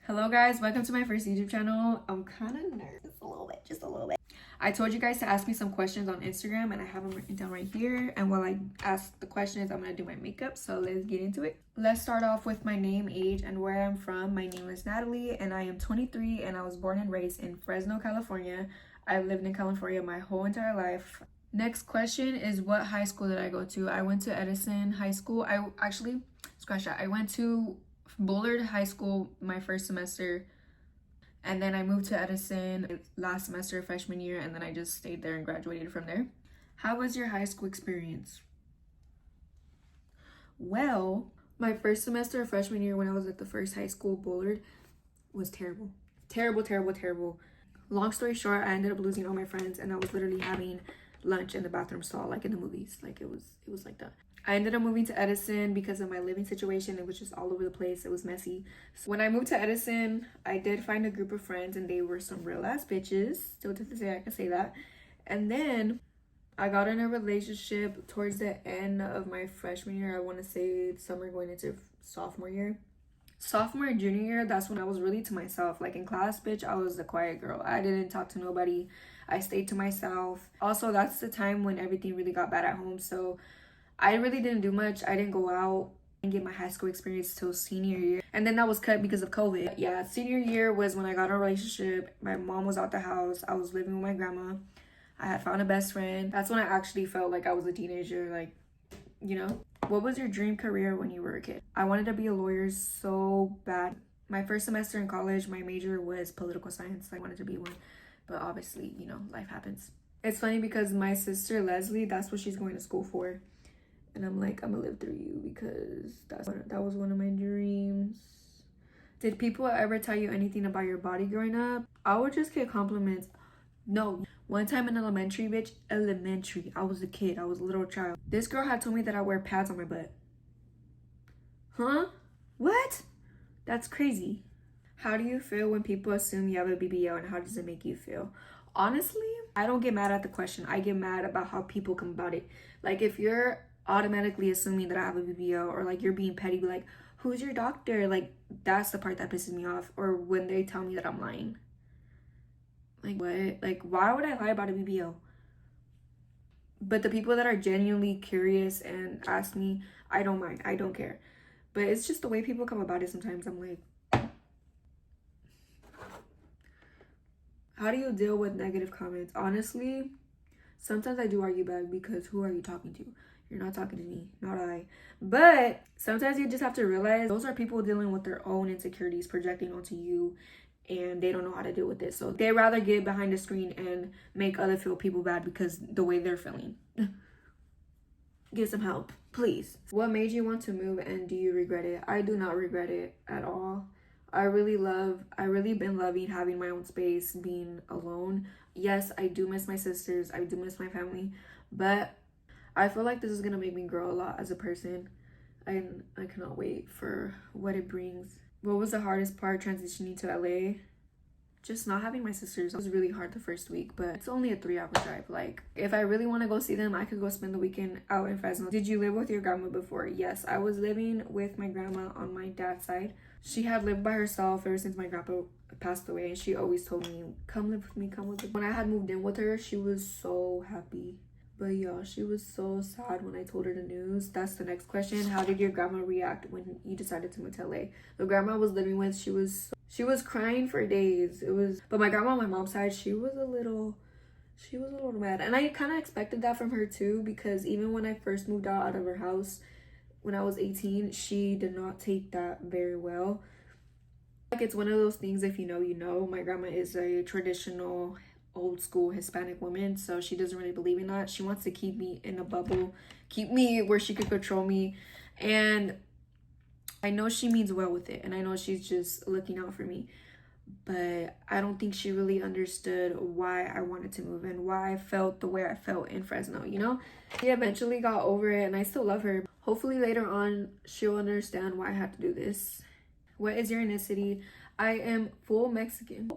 Hello guys, welcome to my first YouTube channel. I'm kind of nervous a little bit, just a little bit. I told you guys to ask me some questions on Instagram and I have them written down right here. And while I ask the questions, I'm going to do my makeup. So let's get into it. Let's start off with my name, age, and where I'm from. My name is Natalie and I am 23 and I was born and raised in Fresno, California. I've lived in California my whole entire life. Next question is, what high school did I go to? I went to Edison High School. I went to Bullard High School my first semester, and then I moved to Edison last semester, freshman year, and then I just stayed there and graduated from there. How was your high school experience? Well, my first semester of freshman year when I was at the first high school, Bullard, was terrible. Terrible. Long story short, I ended up losing all my friends and I was literally having lunch in the bathroom stall, like in the movies. Like it was like that. I ended up moving to Edison because of my living situation. It was just all over the place. It was messy. So when I moved to Edison, I did find a group of friends and they were some real ass bitches. Still to this day, I can say that. And then I got in a relationship towards the end of my freshman year. I want to say summer going into sophomore year. Sophomore and junior year, that's when I was really to myself. Like in class, bitch, I was the quiet girl. I didn't talk to nobody. I stayed to myself. Also, that's the time when everything really got bad at home. So I really didn't do much. I didn't go out and get my high school experience till senior year. And then that was cut because of COVID. Yeah, senior year was when I got a relationship. My mom was out the house. I was living with my grandma. I had found a best friend. That's when I actually felt like I was a teenager, like, you know. What was your dream career when you were a kid? I wanted to be a lawyer so bad. My first semester in college, my major was political science. I wanted to be one, but obviously, you know, life happens. It's funny because my sister Leslie, that's what she's going to school for. And I'm like, I'm gonna live through you because that was one of my dreams. Did people ever tell you anything about your body growing up? I would just get compliments. No. One time in elementary, bitch, I was a kid. I was a little child. This girl had told me that I wear pads on my butt. Huh? What? That's crazy. How do you feel when people assume you have a BBL and how does it make you feel? Honestly, I don't get mad at the question. I get mad about how people come about it. Like if you're automatically assuming that I have a BBL or like you're being petty, be like, who's your doctor? Like that's the part that pisses me off. Or when they tell me that I'm lying. Like what? Like why would I lie about a BBL? But the people that are genuinely curious and ask me, I don't mind. I don't care. But it's just the way people come about it sometimes. I'm like, how do you deal with negative comments? Honestly, sometimes I do argue back because who are you talking to? You're not talking to me, not I. But sometimes you just have to realize those are people dealing with their own insecurities projecting onto you and they don't know how to deal with it. So they rather get behind the screen and make other people bad because the way they're feeling. Get some help, please. What made you want to move and do you regret it? I do not regret it at all. I really been loving having my own space, being alone. Yes, I do miss my sisters. I do miss my family, but I feel like this is gonna make me grow a lot as a person. And I cannot wait for what it brings. What was the hardest part transitioning to LA? Just not having my sisters. It was really hard the first week, but it's only a 3-hour drive. Like, if I really want to go see them, I could go spend the weekend out in Fresno. Did you live with your grandma before? Yes, I was living with my grandma on my dad's side. She had lived by herself ever since my grandpa passed away, and she always told me, come live with me, come live with me. When I had moved in with her, she was so happy. But y'all, she was so sad when I told her the news. That's the next question. How did your grandma react when you decided to move to LA? The grandma I was living with, she was crying for days. But my grandma on my mom's side, she was a little mad. And I kind of expected that from her too, because even when I first moved out of her house when I was 18, she did not take that very well. Like it's one of those things, if you know, you know. My grandma is a traditional old school Hispanic woman, so she doesn't really believe in that. She wants to keep me in a bubble, keep me where she could control me, and I know she means well with it, and I know she's just looking out for me, but I don't think she really understood why I wanted to move and why I felt the way I felt in Fresno, you know? She eventually got over it, and I still love her. Hopefully later on she'll understand why I had to do this. What is your ethnicity? I am full Mexican.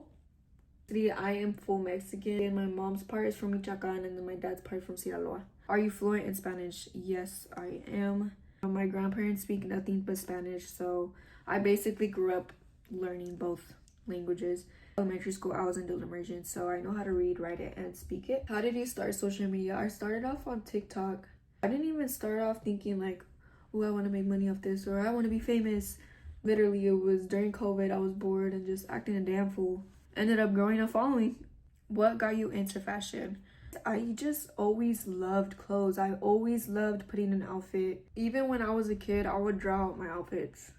And my mom's part is from Michoacan and then my dad's part from Sinaloa. Are you fluent in Spanish? Yes, I am. My grandparents speak nothing but Spanish, so I basically grew up learning both languages. Elementary school, I was in dual immersion, so I know how to read, write it, and speak it. How did you start social media? I started off on TikTok. I didn't even start off thinking like, oh, I want to make money off this, or I want to be famous. Literally, it was during COVID. I was bored and just acting a damn fool. Ended up growing a following. What got you into fashion? I just always loved clothes. I always loved putting an outfit. Even when I was a kid, I would draw out my outfits.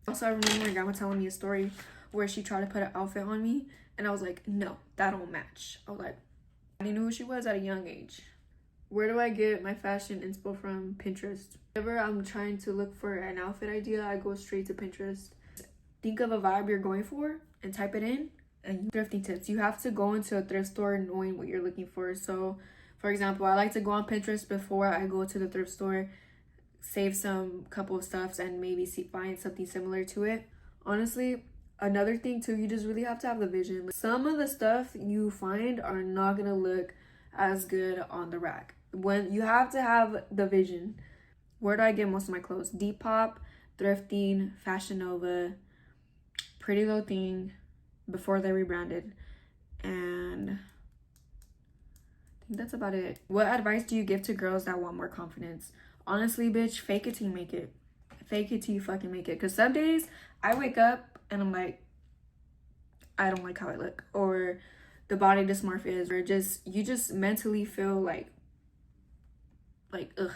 Also, I remember my grandma telling me a story where she tried to put an outfit on me, and I was like, no, that don't match. I was like, I knew who she was at a young age. Where do I get my fashion inspo from? Pinterest. Whenever I'm trying to look for an outfit idea, I go straight to Pinterest. Think of a vibe you're going for and type it in. And thrifting tips. You have to go into a thrift store knowing what you're looking for. So, for example, I like to go on Pinterest before I go to the thrift store, save some couple of stuffs, and maybe find something similar to it. Honestly, another thing too, you just really have to have the vision. Some of the stuff you find are not gonna look as good on the rack. When you have to have the vision. Where do I get most of my clothes? Depop, Thrifting, Fashion Nova, Pretty Little Thing, before they rebranded, and I think that's about it. What advice do you give to girls that want more confidence? Honestly, bitch, fake it till you make it. Fake it till you fucking make it. Because some days I wake up and I'm like, I don't like how I look, or the body dysmorphia, or just you just mentally feel like ugh.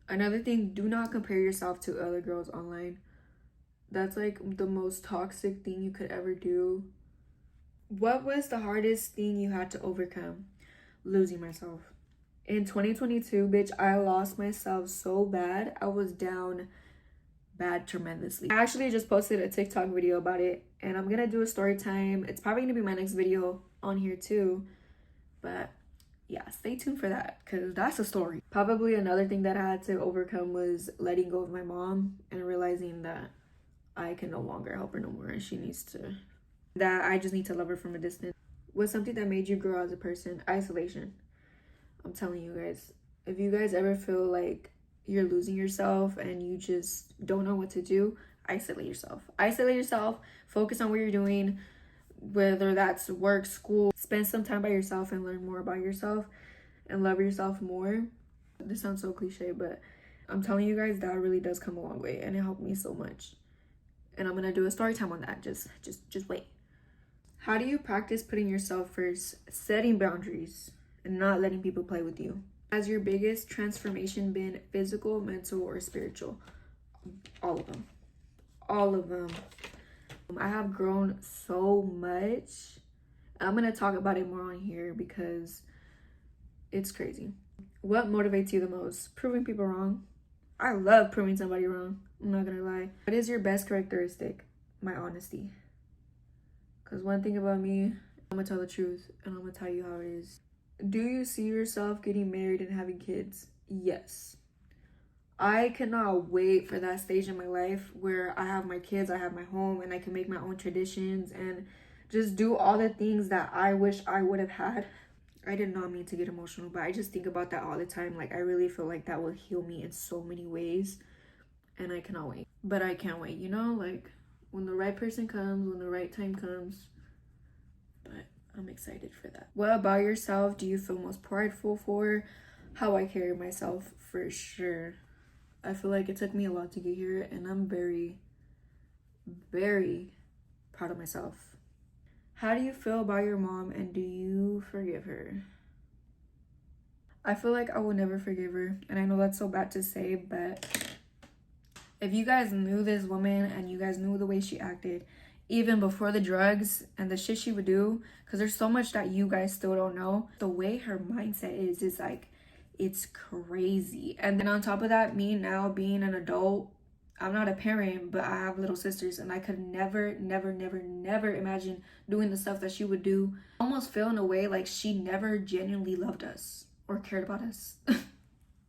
Another thing, do not compare yourself to other girls online. That's like the most toxic thing you could ever do. What was the hardest thing you had to overcome? Losing myself. In 2022, bitch, I lost myself so bad. I was down bad tremendously. I actually just posted a TikTok video about it, and I'm gonna do a story time. It's probably gonna be my next video on here too, but yeah, stay tuned for that because that's a story. Probably another thing that I had to overcome was letting go of my mom and realizing that I can no longer help her no more, and that I just need to love her from a distance. What's something that made you grow as a person? Isolation. I'm telling you guys, if you guys ever feel like you're losing yourself and you just don't know what to do, isolate yourself. Isolate yourself, focus on what you're doing, whether that's work, school. Spend some time by yourself and learn more about yourself and love yourself more. This sounds so cliche, but I'm telling you guys, that really does come a long way, and it helped me so much. And I'm gonna do a story time on that. Just wait. How do you practice putting yourself first, setting boundaries, and not letting people play with you? Has your biggest transformation been physical, mental, or spiritual? All of them. All of them. I have grown so much. I'm gonna talk about it more on here because it's crazy. What motivates you the most? Proving people wrong. I love proving somebody wrong. I'm not gonna lie. What is your best characteristic? My honesty. Because one thing about me, I'm gonna tell the truth and I'm gonna tell you how it is. Do you see yourself getting married and having kids? Yes. I cannot wait for that stage in my life where I have my kids, I have my home, and I can make my own traditions and just do all the things that I wish I would have had. I did not mean to get emotional, but I just think about that all the time. Like, I really feel like that will heal me in so many ways, and I cannot wait. But I can't wait, you know? Like, when the right person comes, when the right time comes. But I'm excited for that. What about yourself do you feel most prideful for? How I carry myself, for sure. I feel like it took me a lot to get here, and I'm very, very proud of myself. How do you feel about your mom, and do you forgive her? I feel like I will never forgive her, and I know that's so bad to say, but if you guys knew this woman and you guys knew the way she acted, even before the drugs and the shit she would do, because there's so much that you guys still don't know, the way her mindset is like, it's crazy. And then on top of that, me now being an adult, I'm not a parent, but I have little sisters, and I could never imagine doing the stuff that she would do. I almost feel in a way like she never genuinely loved us or cared about us.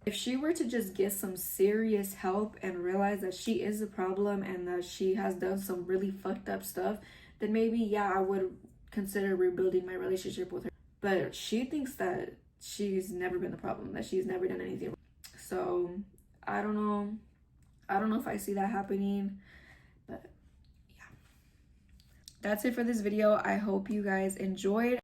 If she were to just get some serious help and realize that she is a problem and that she has done some really fucked up stuff, then maybe, yeah, I would consider rebuilding my relationship with her. But she thinks that she's never been the problem, that she's never done anything. So I don't know if I see that happening, but yeah. that's it for this video. I hope you guys enjoyed.